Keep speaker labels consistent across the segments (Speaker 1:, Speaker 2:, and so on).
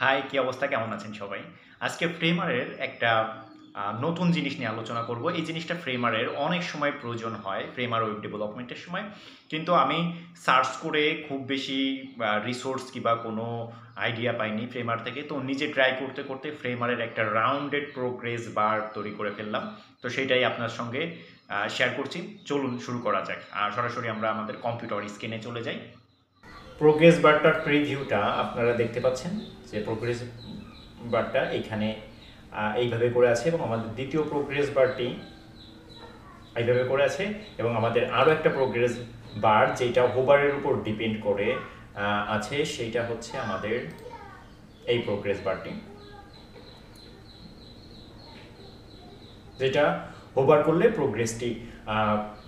Speaker 1: High, কি অবস্থা? কেমন আছেন সবাই? আজকে ফ্রেমারের একটা নতুন জিনিস নিয়ে আলোচনা করব। এই জিনিসটা ফ্রেমারের অনেক সময় প্রয়োজন হয় ফ্রেমার ওয়েব ডেভেলপমেন্টের সময়। কিন্তু আমি সার্চ করে খুব বেশি রিসোর্স কিংবা কোনো আইডিয়া পাইনি ফ্রেমার থেকে। তো নিজে ট্রাই করতে করতে ফ্রেমারের একটা রাউন্ডেড প্রোগ্রেস বার তৈরি করে ফেললাম। তো সেটাই আপনার সঙ্গে শেয়ার করছি। চলুন শুরু করা যাক। সরাসরি আমরা আমাদের কম্পিউটার স্ক্রিনে চলে যাই। প্রোগ্রেস বারটার প্রিভিউটা আপনারা দেখতে পাচ্ছেন যে প্রোগ্রেস বারটা এখানে এইভাবে করে আছে এবং আমাদের দ্বিতীয় প্রোগ্রেস বারটি এইভাবে করে আছে এবং আমাদের আরও একটা প্রোগ্রেস বার যেটা হোভারের উপর ডিপেন্ড করে আছে, সেইটা হচ্ছে আমাদের এই প্রোগ্রেস বারটি, যেটা হোভার করলে প্রোগ্রেসটি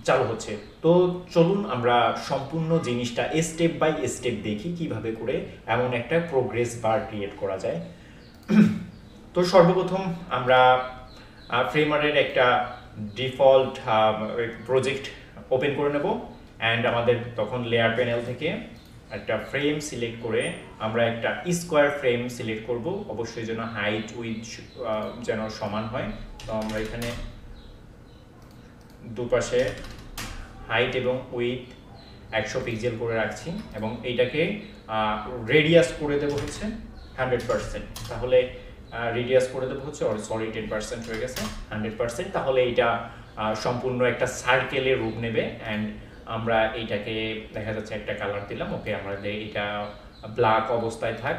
Speaker 1: চালু হচ্ছে। তো চলুন আমরা সম্পূর্ণ জিনিসটা স্টেপ বাই স্টেপ দেখি কিভাবে করে এমন একটা প্রোগ্রেস বার ক্রিয়েট করা যায়। তো সর্বপ্রথম আমরা ফ্রেমারের একটা ডিফল্ট প্রজেক্ট ওপেন করে নেব অ্যান্ড আমাদের তখন লেয়ার প্যানেল থেকে একটা ফ্রেম সিলেক্ট করে আমরা একটা স্কোয়ার ফ্রেম সিলেক্ট করব। অবশ্যই যেন হাইট উইথ যেন সমান হয়। তো আমরা এখানে দুপাশে হাইট এবং উইথ 100 পিক্সেল করে রাখছি এবং এইটাকে রেডিয়াস করে দেবো হচ্ছে 100%। তাহলে রেডিয়াস করে দেবো হচ্ছে সরি 10% হয়ে গেছে 100%। তাহলে এইটা সম্পূর্ণ একটা সার্কেলের রূপ নেবে অ্যান্ড আমরা এইটাকে দেখা যাচ্ছে একটা কালার দিলাম। ওকে, আমাদের এটা ব্ল্যাক অবস্থায় থাক।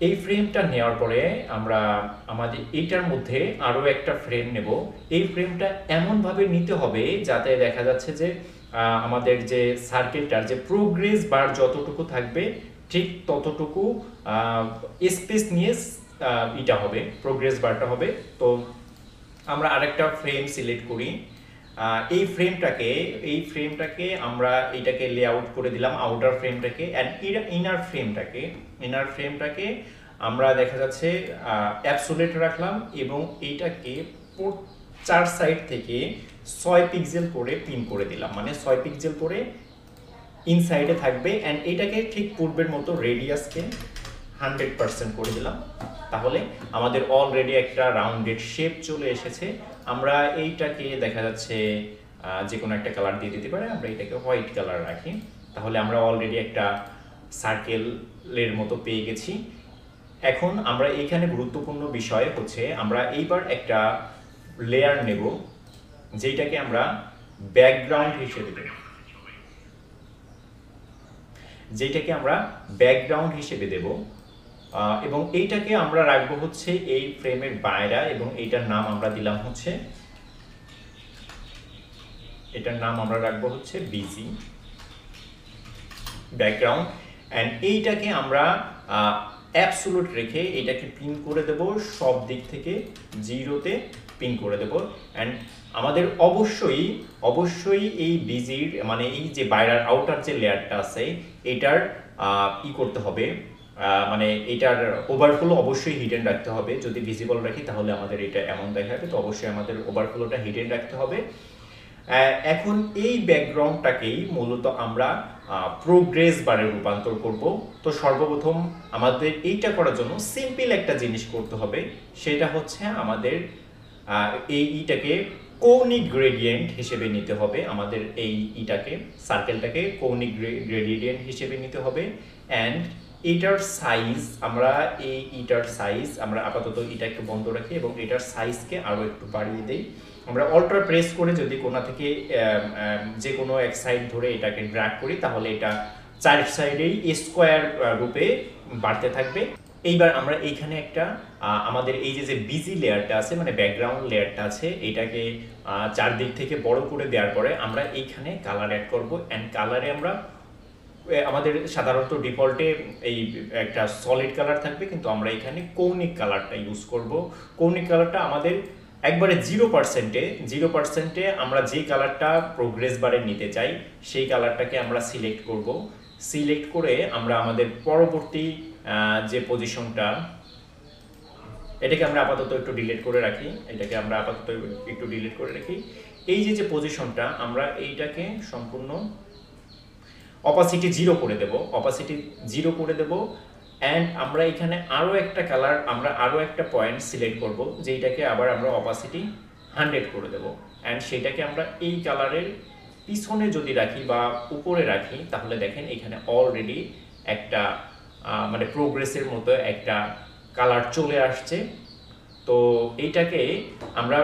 Speaker 1: এই ফ্রেমটা নেওয়ার পরে আমরা আমাদের এইটার মধ্যে আরও একটা ফ্রেম নেব। এই ফ্রেমটা এমনভাবে নিতে হবে যাতে দেখা যাচ্ছে যে আমাদের যে সার্কেলটার যে প্রোগ্রেস বার যতটুকু থাকবে ঠিক ততটুকু স্পেস নিয়ে এটা হবে, প্রোগ্রেস বারটা হবে। তো আমরা আরেকটা ফ্রেম সিলেক্ট করি। এই ফ্রেমটাকে আমরা এটাকে লেআউট করে দিলাম, আউটার ফ্রেমটাকে অ্যান্ড ইনার ফ্রেমটাকে আমরা দেখা যাচ্ছে অ্যাবসোলিউট রাখলাম এবং এইটাকে চার সাইড থেকে 6 পিক্সেল করে পিন করে দিলাম, মানে 6 পিক্সেল করে ইনসাইডে থাকবে অ্যান্ড এটাকে ঠিক পূর্বের মতো রেডিয়াসকে 100% করে দিলাম। তাহলে আমাদের অলরেডি একটা রাউন্ডেড শেপ চলে এসেছে। আমরা এইটাকে দেখা যাচ্ছে যে কোনো একটা কালার দিয়ে দিতে পারে, আমরা এটাকে হোয়াইট কালার রাখি। তাহলে আমরা অলরেডি একটা সার্কেলের মতো পেয়ে গেছি। এখন আমরা এইখানে গুরুত্বপূর্ণ বিষয় হচ্ছে আমরা এইবার একটা লেয়ার নেব যেটাকে আমরা ব্যাকগ্রাউন্ড হিসেবে দেব, এবং এইটাকে আমরা রাখবো হচ্ছে এই ফ্রেমের বাইরে এবং এইটার নাম আমরা দিলাম হচ্ছে, এটার নাম আমরা রাখবো হচ্ছে বিজি ব্যাকগ্রাউন্ড অ্যান্ড এইটাকে আমরা অ্যাবসোলুট রেখে এটাকে পিন করে দেব, সব দিক থেকে 0-তে পিন করে দেব। অ্যান্ড আমাদের অবশ্যই এই বিজির মানে এই যে বাইরের আউটার যে লেয়ারটা আছে এটার করতে হবে, মানে এটার ওভারফ্লো অবশ্যই হিডেন রাখতে হবে। যদি ভিজিবল রাখি তাহলে আমাদের এটা এমন দেখাবে, তো অবশ্যই আমাদের ওভারফ্লোটা হিডেন রাখতে হবে। এখন এই ব্যাকগ্রাউন্ডটাকেই মূলত আমরা প্রোগ্রেস বারে রূপান্তর করব। তো সর্বপ্রথম আমাদের এইটা করার জন্য সিম্পল একটা জিনিস করতে হবে, সেটা হচ্ছে আমাদের এইটাকে কৌণিক গ্রেডিয়েন্ট হিসেবে নিতে হবে। আমাদের এইটাকে সার্কেলটাকে কৌণিক গ্রেডিয়েন্ট হিসেবে নিতে হবে অ্যান্ড এটার সাইজ আমরা আপাতত এটা একটু বন্ধ রাখি এবং এটার সাইজকে আরও একটু বাড়িয়ে দিই। আমরা অল্টার প্রেস করে যদি কোনা থেকে যে কোনো এক সাইড ধরে এটাকে ড্র্যাগ করি তাহলে এটা চার সাইডেই স্কোয়ার রূপে বাড়তে থাকবে। এইবার আমরা এইখানে একটা আমাদের এই যে বিজি লেয়ারটা আছে মানে ব্যাকগ্রাউন্ড লেয়ারটা আছে এটাকে চারদিক থেকে বড় করে দেওয়ার পরে আমরা এইখানে কালার অ্যাড করব অ্যান্ড কালারে আমরা আমাদের সাধারণত ডিফল্টে এই একটা সলিড কালার থাকবে, কিন্তু আমরা এখানে কৌণিক কালারটা ইউজ করব। কৌণিক কালারটা আমাদের একবারে 0%-এ আমরা যে কালারটা প্রোগ্রেস বারে নিতে চাই সেই কালারটাকে আমরা সিলেক্ট করে আমরা আমাদের পরবর্তী যে পজিশনটা এটাকে আমরা আপাতত একটু ডিলিট করে রাখি, এই যে পজিশনটা আমরা এইটাকে সম্পূর্ণ অপাসিটি 0 করে দেব অ্যান্ড আমরা এখানে আরও একটা কালার, আমরা আরও একটা পয়েন্ট সিলেক্ট করব, যেইটাকে আবার আমরা অপাসিটি 100 করে দেব। অ্যান্ড সেটাকে আমরা এই কালারের পিছনে যদি রাখি বা উপরে রাখি, তাহলে দেখেন এখানে অলরেডি একটা মানে প্রোগ্রেসের মতো একটা কালার চলে আসছে। তো এইটাকে আমরা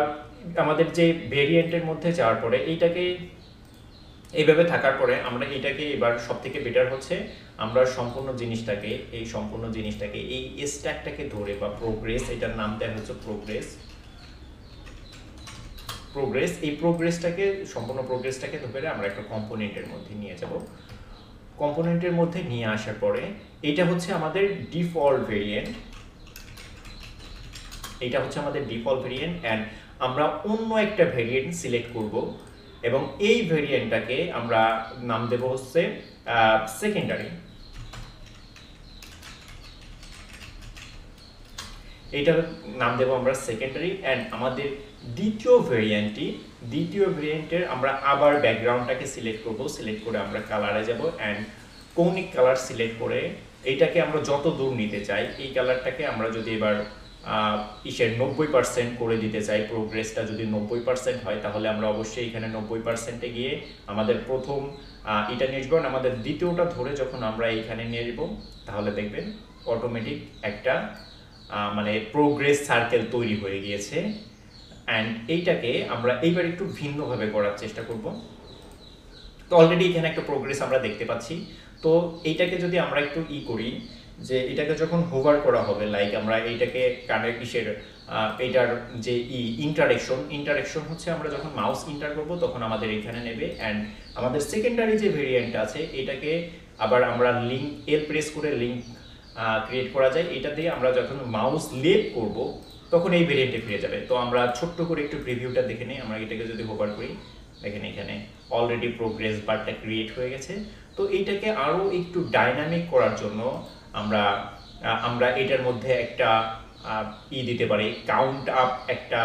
Speaker 1: আমাদের যে ভেরিয়েন্টের মধ্যে যাওয়ার পরে এইটাকে এইভাবে থাকার পরে আমরা এটাকে এবার সব থেকে বেটার হচ্ছে আমরা সম্পূর্ণ জিনিসটাকে এই স্ট্যাকটাকে ধরে বা প্রোগ্রেস, এটার নাম দেওয়া হচ্ছে প্রোগ্রেস, এই প্রোগ্রেসটাকে সম্পূর্ণ প্রোগ্রেসটাকে ধরে আমরা একটা কম্পোনেন্টের মধ্যে নিয়ে যাব। কম্পোনেন্টের মধ্যে নিয়ে আসার পরে এটা হচ্ছে আমাদের ডিফল্ট ভেরিয়েন্ট, অ্যান্ড আমরা অন্য একটা ভেরিয়েন্ট সিলেক্ট করব এবং এই ভেরিয়েন্টটাকে আমরা নাম দেব হচ্ছে সেকেন্ডারি। এইটার নাম দেব আমরা সেকেন্ডারি। অ্যান্ড আমাদের দ্বিতীয় ভেরিয়েন্টের আমরা আবার ব্যাকগ্রাউন্ডটাকে সিলেক্ট করে আমরা কালারে যাব অ্যান্ড কৌণিক কালার সিলেক্ট করে এইটাকে আমরা যত দূর নিতে চাই, এই কালারটাকে আমরা যদি এবার 90% করে দিতে চাই, প্রোগ্রেসটা যদি 90% হয়, তাহলে আমরা অবশ্যই এখানে 90%-এ গিয়ে আমাদের প্রথম এটা নিয়ে আসবো। আমাদের দ্বিতীয়টা ধরে যখন আমরা এইখানে নিয়ে আসবো, তাহলে দেখবেন অটোমেটিক একটা মানে প্রোগ্রেস সার্কেল তৈরি হয়ে গিয়েছে। অ্যান্ড এইটাকে আমরা এইবার একটু ভিন্নভাবে করার চেষ্টা করব। তো অলরেডি এখানে একটা প্রোগ্রেস আমরা দেখতে পাচ্ছি। তো এইটাকে যদি আমরা একটু করি, যে এটাকে যখন হোভার করা হবে, লাইক আমরা এইটাকে এইটার যে ইন্টারেকশন হচ্ছে আমরা যখন মাউস ইন্টার করব তখন আমাদের এখানে নেবে। অ্যান্ড আমাদের সেকেন্ডারি যে ভেরিয়েন্ট আছে এটাকে আবার আমরা লিঙ্ক প্রেস করে লিঙ্ক ক্রিয়েট করা যায়। এটা দিয়ে আমরা যখন মাউস লেপ করব তখন এই ভেরিয়েন্টে ফিরে যাবে। তো আমরা ছোট্ট করে একটু প্রিভিউটা দেখে নিই। আমরা এটাকে যদি হোভার করি, দেখেন এখানে অলরেডি প্রোগ্রেস বারটা ক্রিয়েট হয়ে গেছে। তো এইটাকে আরও একটু ডাইনামিক করার জন্য আমরা এটার মধ্যে একটা দিতে পারি, কাউন্ট আপ একটা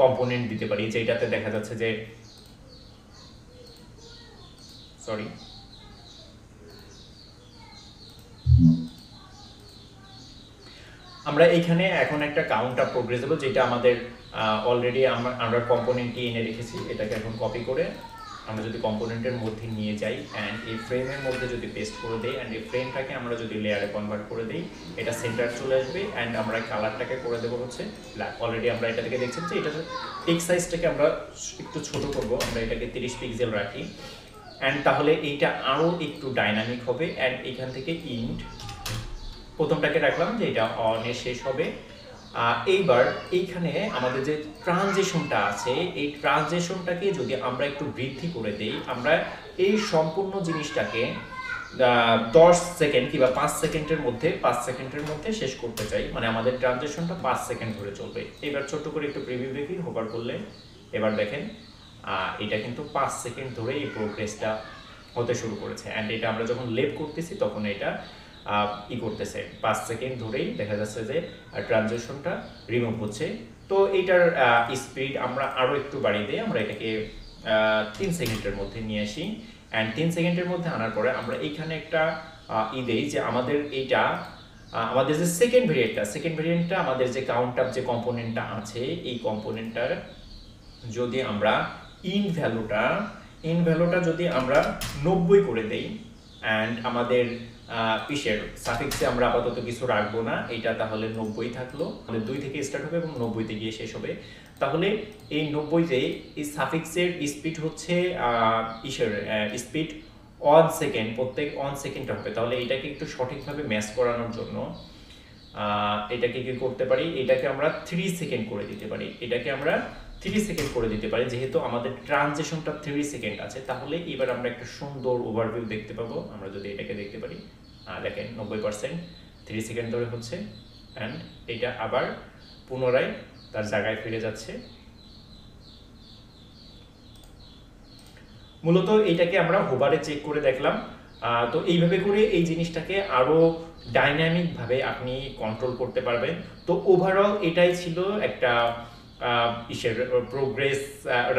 Speaker 1: কম্পোনেন্ট দিতে পারি, যেটাতে দেখা যাচ্ছে যে আমরা এখানে এখন একটা কাউন্ট আপ প্রোগ্রেস দেবো, যেটা আমাদের অলরেডি আমরা কম্পোনেন্টটি এনে রেখেছি। এটাকে এখন কপি করে আমরা যদি কম্পোনেন্টের মধ্যে নিয়ে যাই অ্যান্ড এই ফ্রেমের মধ্যে যদি পেস্ট করে দেই, অ্যান্ড এই ফ্রেমটাকে আমরা যদি লেয়ারে কনভার্ট করে দিই, এটা সেন্টার চলে আসবে। অ্যান্ড আমরা কালারটাকে করে দেবো হচ্ছে ব্ল্যাক। অলরেডি আমরা এটা থেকে দেখছেন যে এটা টেক্সট সাইজটাকে আমরা একটু ছোট করব, আমরা এটাকে 30 পিক্সেল রাখি। অ্যান্ড তাহলে এইটা আরও একটু ডাইনামিক হবে। অ্যান্ড এখান থেকে প্রথমটাকে রাখলাম যে এটা অনে শেষ হবে। এইবার এইখানে আমাদের যে ট্রানজিশনটা আছে, এই ট্রানজিশনটাকে যদি আমরা একটু বৃদ্ধি করে দেই, আমরা এই সম্পূর্ণ জিনিসটাকে 10 সেকেন্ড কিংবা 5 সেকেন্ডের মধ্যে শেষ করতে চাই, মানে আমাদের ট্রানজিশনটা 5 সেকেন্ড ধরে চলবে। এবার ছোট্ট করে একটু প্রিভিউ দেখি, হোভার করলে এবার দেখেন এটা কিন্তু 5 সেকেন্ড ধরে এই প্রোগ্রেসটা হতে শুরু করেছে। অ্যান্ড এটা আমরা যখন লেপ করতেছি তখন এটা করতেছে 5 সেকেন্ড ধরেই দেখা যাচ্ছে যে ট্রানজিশনটা রিমুভ হচ্ছে। তো এইটার স্পিড আমরা আরও একটু বাড়িয়ে দিই, আমরা এটাকে 3 সেকেন্ডের মধ্যে নিয়ে আসি। অ্যান্ড 3 সেকেন্ডের মধ্যে আনার পরে আমরা এইখানে একটা দেই যে আমাদের এইটা আমাদের যে সেকেন্ড ভেরিয়েন্টটা আমাদের যে কাউন্ট আপ যে কম্পোনেন্টটা আছে, এই কম্পোনেন্টটার যদি আমরা ইন ভ্যালুটা যদি আমরা 90 করে দেই, অ্যান্ড আমাদের সাফিক্সে আমরা আপাতত কিছু রাখবো না, এটা তাহলে 90 থাকলো, আমাদের 2 থেকে স্টার্ট হবে এবং 90-তে গিয়ে শেষ হবে। তাহলে এই 90-তে এই সাফিক্সের স্পিড হচ্ছে স্পিড 1 সেকেন্ড, প্রত্যেক 1 সেকেন্ড হবে। তাহলে এটাকে একটু সঠিকভাবে ম্যাচ করানোর জন্য এটাকে কি করতে পারি, এটাকে আমরা 3 সেকেন্ড করে দিতে পারি। যেহেতু আমাদের ট্রানজিশনটা 3 সেকেন্ড আছে, তাহলে এবার আমরা একটা সুন্দর ওভারভিউ দেখতে পাবো। আমরা যদি এটাকে দেখতে পারি, দেখেন 90% 3 সেকেন্ড ধরে হচ্ছে, অ্যান্ড এটা আবার পুনরায় তার জায়গায় ফিরে যাচ্ছে। মূলত এইটাকে আমরা হোভারে চেক করে দেখলাম। তো এইভাবে করে এই জিনিসটাকে আরো ডাইনামিক ভাবে আপনি কন্ট্রোল করতে পারবেন। তো ওভারঅল এটাই ছিল একটা ইসের প্রোগ্রেস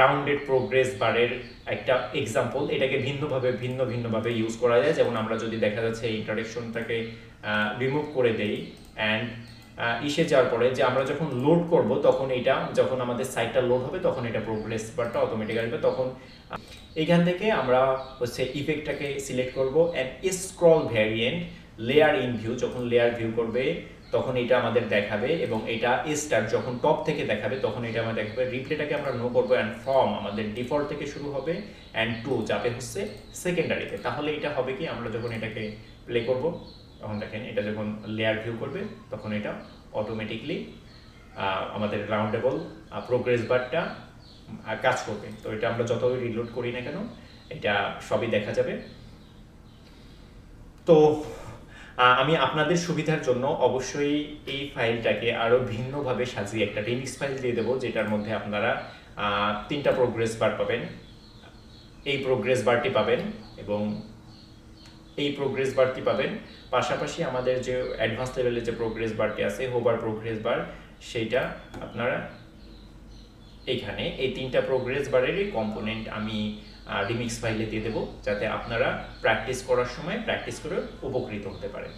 Speaker 1: রাউন্ডেড প্রোগ্রেস বারের একটা এক্সাম্পল। এটাকে ভিন্নভাবে ইউজ করা যায়। যেমন আমরা যদি দেখা যাচ্ছে ইন্টারেকশনটাকে রিমুভ করে দেই অ্যান্ড ইসে যাওয়ার পরে যে আমরা যখন লোড করব তখন এটা যখন আমাদের সাইটটা লোড হবে তখন এটা প্রোগ্রেস বারটা অটোমেটিক আসবে। তখন এইখান থেকে আমরা হচ্ছে ইফেক্টটাকে সিলেক্ট করব and scroll variant layer in view, যখন লেয়ার ভিউ করবে তখন এটা আমাদের দেখাবে এবং এটা স্টার্ট যখন টপ থেকে দেখাবে তখন এটা আমাদের দেখাবে। রিপ্লেটাকে আমরা নো করবো অ্যান্ড ফর্ম আমাদের ডিফল্ট থেকে শুরু হবে অ্যান্ড টু যাবে হচ্ছে সেকেন্ডারিতে। তাহলে এটা হবে কি আমরা যখন এটাকে প্লে করব তখন দেখেন এটা যখন লেয়ার ভিউ করবে তখন এটা অটোমেটিকলি আমাদের রাউন্ডেবল প্রোগ্রেস বারটা কাজ করবে। তো এটা আমরা যতই রিলোড করি না কেন এটা সবই দেখা যাবে। তো আমি আপনাদের সুবিধার জন্য অবশ্যই এই ফাইলটাকে আরও ভিন্নভাবে সাজিয়ে একটা রিমিক্স ফাইল দিয়ে দেবো, যেটার মধ্যে আপনারা 3টা প্রোগ্রেস বার পাবেন। এই প্রোগ্রেস বারটি পাবেন এবং এই প্রোগ্রেস বারটি পাবেন, পাশাপাশি আমাদের যে অ্যাডভান্স লেভেলের যে প্রোগ্রেস বারটি আছে হোভার প্রোগ্রেস বার, সেইটা আপনারা এইখানে এই 3টা প্রোগ্রেস বারেরই কম্পোনেন্ট আমি রিমিক্স ফাইলে দিয়ে দেবো, যাতে আপনারা প্র্যাকটিস করার সময় প্র্যাকটিস করে উপকৃত হতে পারেন।